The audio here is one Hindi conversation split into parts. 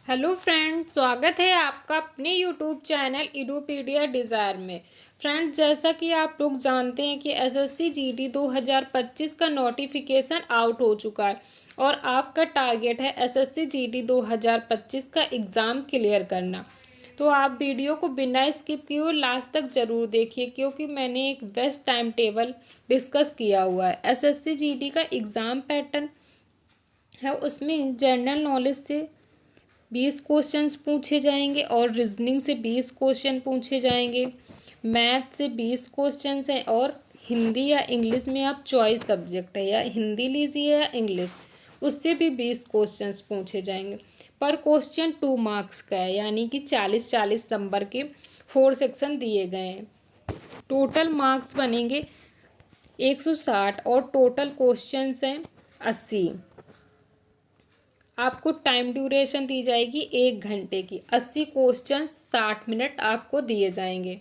हेलो फ्रेंड, स्वागत है आपका अपने यूट्यूब चैनल इडूपीडिया डिज़ायर में। फ्रेंड्स, जैसा कि आप लोग जानते हैं कि एसएससी जीडी 2025 का नोटिफिकेशन आउट हो चुका है और आपका टारगेट है एसएससी जीडी 2025 का एग्ज़ाम क्लियर करना। तो आप वीडियो को बिना स्किप किए हुए लास्ट तक ज़रूर देखिए, क्योंकि मैंने एक बेस्ट टाइम टेबल डिस्कस किया हुआ है। एसएससी जीडी का एग्ज़ाम पैटर्न है, उसमें जनरल नॉलेज से 20 क्वेश्चंस पूछे जाएंगे और रीजनिंग से 20 क्वेश्चन पूछे जाएंगे। मैथ से 20 क्वेश्चंस हैं और हिंदी या इंग्लिश में आप चॉइस सब्जेक्ट है, या हिंदी लीजिए या इंग्लिश, उससे भी 20 क्वेश्चंस पूछे जाएंगे। पर क्वेश्चन 2 मार्क्स का है, यानी कि 40-40 नंबर के 4 सेक्शन दिए गए हैं। टोटल मार्क्स बनेंगे 160 और टोटल क्वेश्चंस हैं 80। आपको टाइम ड्यूरेशन दी जाएगी 1 घंटे की। 80 क्वेश्चन 60 मिनट आपको दिए जाएंगे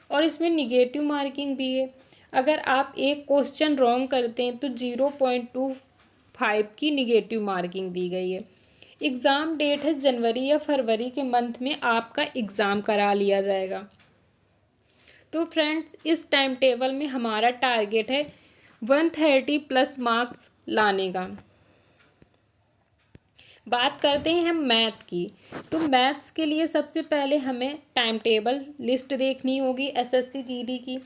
और इसमें निगेटिव मार्किंग भी है। अगर आप एक क्वेश्चन रॉन्ग करते हैं तो 0.25 की निगेटिव मार्किंग दी गई है। एग्ज़ाम डेट है जनवरी या फरवरी के मंथ में आपका एग्ज़ाम करा लिया जाएगा। तो फ्रेंड्स, इस टाइम टेबल में हमारा टारगेट है 130+ मार्क्स लाने का। बात करते हैं हम मैथ की। तो मैथ्स के लिए सबसे पहले हमें टाइम टेबल लिस्ट देखनी होगी एसएससी जीडी की।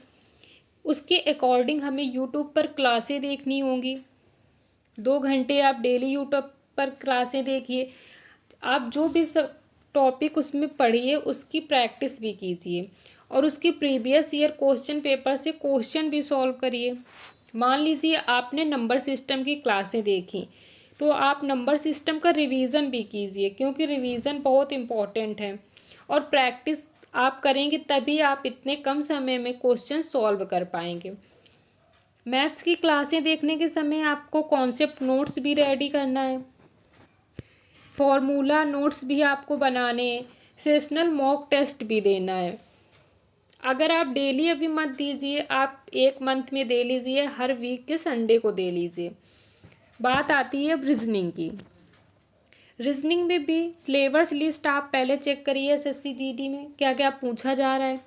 उसके अकॉर्डिंग हमें यूट्यूब पर क्लासें देखनी होंगी। 2 घंटे आप डेली यूट्यूब पर क्लासें देखिए। आप जो भी सब टॉपिक उसमें पढ़िए, उसकी प्रैक्टिस भी कीजिए और उसकी प्रीवियस ईयर क्वेश्चन पेपर से क्वेश्चन भी सॉल्व करिए। मान लीजिए आपने नंबर सिस्टम की क्लासें देखी, तो आप नंबर सिस्टम का रिवीजन भी कीजिए, क्योंकि रिवीजन बहुत इम्पॉर्टेंट है और प्रैक्टिस आप करेंगे तभी आप इतने कम समय में क्वेश्चन सॉल्व कर पाएंगे। मैथ्स की क्लासें देखने के समय आपको कॉन्सेप्ट नोट्स भी रेडी करना है, फॉर्मूला नोट्स भी आपको बनाने हैं, सेशनल मॉक टेस्ट भी देना है। अगर आप डेली अभी मत दीजिए, आप 1 मंथ में दे लीजिए, हर वीक के संडे को दे लीजिए। बात आती है अब रीजनिंग की। रीजनिंग में भी सिलेबस लिस्ट आप पहले चेक करिए एसएससी जीडी में क्या क्या पूछा जा रहा है।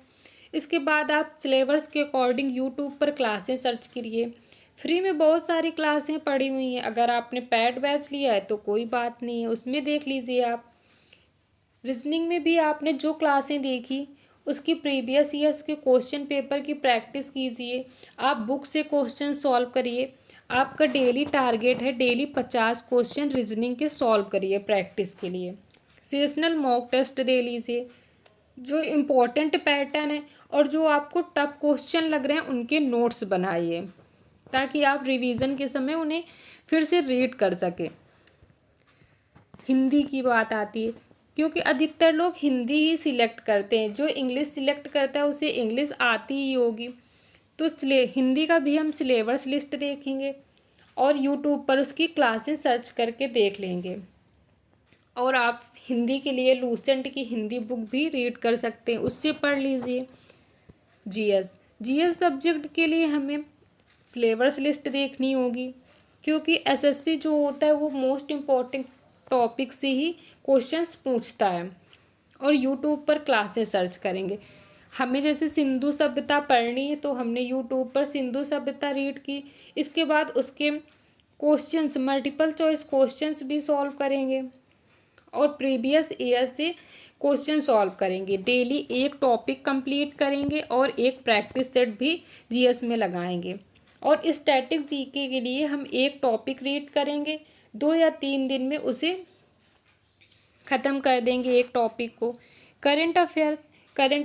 इसके बाद आप सिलेबस के अकॉर्डिंग यूट्यूब पर क्लासें सर्च करिए। फ्री में बहुत सारी क्लासें पड़ी हुई हैं। अगर आपने पेड बैच लिया है तो कोई बात नहीं है, उसमें देख लीजिए आप। रीजनिंग में भी आपने जो क्लासें देखी उसकी प्रीवियस ईयर्स के क्वेश्चन पेपर की प्रैक्टिस कीजिए। आप बुक से क्वेश्चन सॉल्व करिए। आपका डेली टारगेट है डेली 50 क्वेश्चन रीजनिंग के सॉल्व करिए प्रैक्टिस के लिए। सेशनल मॉक टेस्ट दे लीजिए। जो इम्पोर्टेंट पैटर्न है और जो आपको टफ क्वेश्चन लग रहे हैं उनके नोट्स बनाइए, ताकि आप रिवीजन के समय उन्हें फिर से रीड कर सकें। हिंदी की बात आती है, क्योंकि अधिकतर लोग हिंदी ही सिलेक्ट करते हैं। जो इंग्लिश सिलेक्ट करता है उसे इंग्लिश आती ही होगी। तो हिंदी का भी हम सिलेबस लिस्ट देखेंगे और यूट्यूब पर उसकी क्लासेस सर्च करके देख लेंगे। और आप हिंदी के लिए लूसेंट की हिंदी बुक भी रीड कर सकते हैं, उससे पढ़ लीजिए। जीएस जीएस सब्जेक्ट के लिए हमें सिलेबस लिस्ट देखनी होगी, क्योंकि एसएससी जो होता है वो मोस्ट इम्पॉर्टेंट टॉपिक से ही क्वेश्चंस पूछता है और यूट्यूब पर क्लासेस सर्च करेंगे। हमें जैसे सिंधु सभ्यता पढ़नी है तो हमने यूट्यूब पर सिंधु सभ्यता रीड की। इसके बाद उसके क्वेश्चंस, मल्टीपल चॉइस क्वेश्चंस भी सॉल्व करेंगे और प्रीवियस ईयर से क्वेश्चन सॉल्व करेंगे। डेली एक टॉपिक कंप्लीट करेंगे और एक प्रैक्टिस सेट भी जीएस में लगाएंगे। और स्टैटिक जीके के लिए हम एक टॉपिक रीड करेंगे, 2 या 3 दिन में उसे ख़त्म कर देंगे एक टॉपिक को। करंट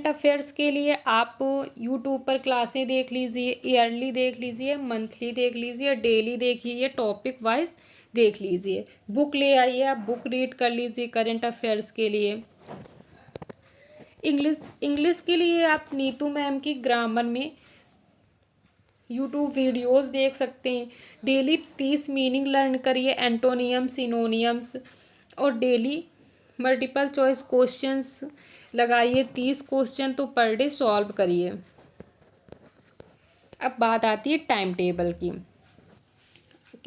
अफेयर्स के लिए आप यूट्यूब पर क्लासें देख लीजिए, ईयरली देख लीजिए, मंथली देख लीजिए, डेली देखिए, टॉपिक वाइज देख लीजिए। बुक ले आइए, आप बुक रीड कर लीजिए करंट अफेयर्स के लिए। इंग्लिश के लिए आप नीतू मैम की ग्रामर में यूट्यूब वीडियोस देख सकते हैं। डेली 30 मीनिंग लर्न करिए, एंटोनियम, सिनोनियम्स, और डेली मल्टीपल चॉइस क्वेश्चंस लगाइए। 30 क्वेश्चन तो पर डे सॉल्व करिए। अब बात आती है टाइम टेबल की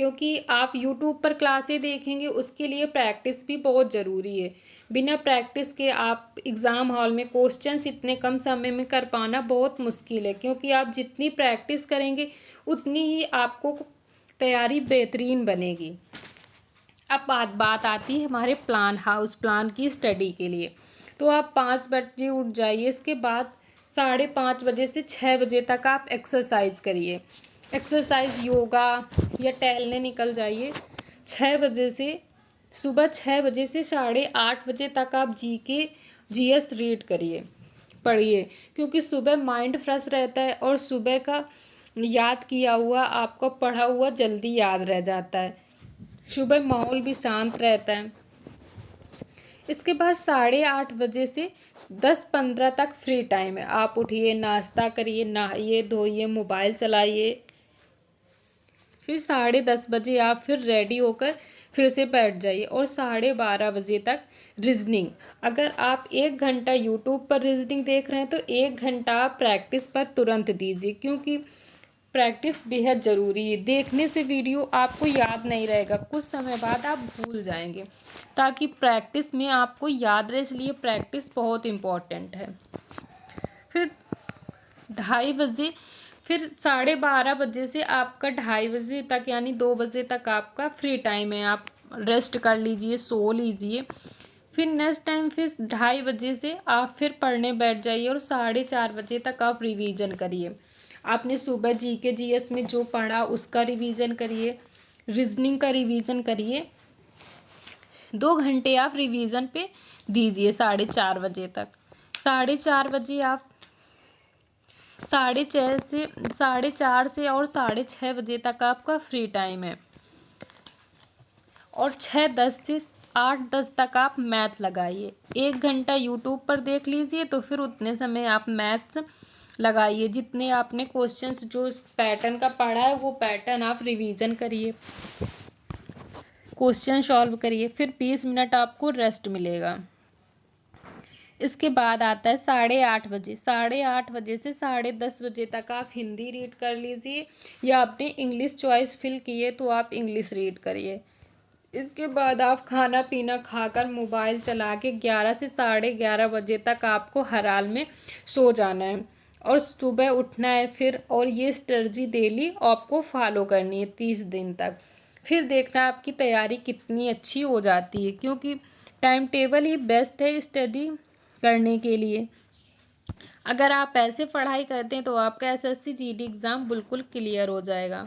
क्योंकि आप यूट्यूब पर क्लासें देखेंगे, उसके लिए प्रैक्टिस भी बहुत ज़रूरी है। बिना प्रैक्टिस के आप एग्ज़ाम हॉल में क्वेश्चंस इतने कम समय में कर पाना बहुत मुश्किल है, क्योंकि आप जितनी प्रैक्टिस करेंगे उतनी ही आपको तैयारी बेहतरीन बनेगी। अब बात आती है हमारे हाउस प्लान की स्टडी के लिए। तो आप 5 बजे उठ जाइए, इसके बाद 5:30 बजे से 6 बजे तक आप एक्सरसाइज करिए। एक्सरसाइज, योगा या टहलने निकल जाइए। 6 बजे से सुबह 6 बजे से 8:30 बजे तक आप जीएस रीड करिए, पढ़िए, क्योंकि सुबह माइंड फ्रेश रहता है और सुबह का याद किया हुआ आपका पढ़ा हुआ जल्दी याद रह जाता है। सुबह माहौल भी शांत रहता है। इसके बाद 8:30 बजे से 10:15 तक फ्री टाइम है। आप उठिए, नाश्ता करिए, नहाइए धोइए, मोबाइल चलाइए। फिर 10:30 बजे आप फिर रेडी होकर फिर से बैठ जाइए और 12:30 बजे तक रीजनिंग। अगर आप 1 घंटा यूट्यूब पर रीजनिंग देख रहे हैं तो 1 घंटा आप प्रैक्टिस पर तुरंत दीजिए, क्योंकि प्रैक्टिस बेहद ज़रूरी है। देखने से वीडियो आपको याद नहीं रहेगा, कुछ समय बाद आप भूल जाएंगे। ताकि प्रैक्टिस में आपको याद रहे, इसलिए प्रैक्टिस बहुत इम्पॉर्टेंट है। फिर 2:30 बजे, फिर 12:30 बजे से आपका 2:30 बजे तक यानी 2 बजे तक आपका फ्री टाइम है। आप रेस्ट कर लीजिए, सो लीजिए। फिर नेक्स्ट टाइम फिर 2:30 बजे से आप फिर पढ़ने बैठ जाइए और 4:30 बजे तक आप रिवीजन करिए। आपने सुबह जीके जीएस में जो पढ़ा उसका रिवीजन करिए, रीजनिंग का रिवीजन करिए। 2 घंटे आप रिवीजन पे दीजिए 4:30 बजे तक। 4:30 बजे आप 4:30 से और 6:30 बजे तक आपका फ्री टाइम है। और 6:10 से 8:10 तक आप मैथ लगाइए। 1 घंटा यूट्यूब पर देख लीजिए, तो फिर उतने समय आप मैथ्स लगाइए। जितने आपने क्वेश्चंस जो पैटर्न का पढ़ा है वो पैटर्न आप रिवीजन करिए, क्वेश्चन सॉल्व करिए। फिर 20 मिनट आपको रेस्ट मिलेगा। इसके बाद आता है 8:30 बजे। 8:30 बजे से 10:30 बजे तक आप हिंदी रीड कर लीजिए, या आपने इंग्लिश चॉइस फिल किए तो आप इंग्लिश रीड करिए। इसके बाद आप खाना पीना खाकर मोबाइल चला के 11 से 11:30 बजे तक आपको हर हाल में सो जाना है और सुबह उठना है फिर। और ये स्ट्रेटजी डेली आपको फॉलो करनी है 30 दिन तक। फिर देखना आपकी तैयारी कितनी अच्छी हो जाती है, क्योंकि टाइम टेबल ही बेस्ट है स्टडी करने के लिए। अगर आप ऐसे पढ़ाई करते हैं तो आपका एसएससी जीडी एग्ज़ाम बिल्कुल क्लियर हो जाएगा।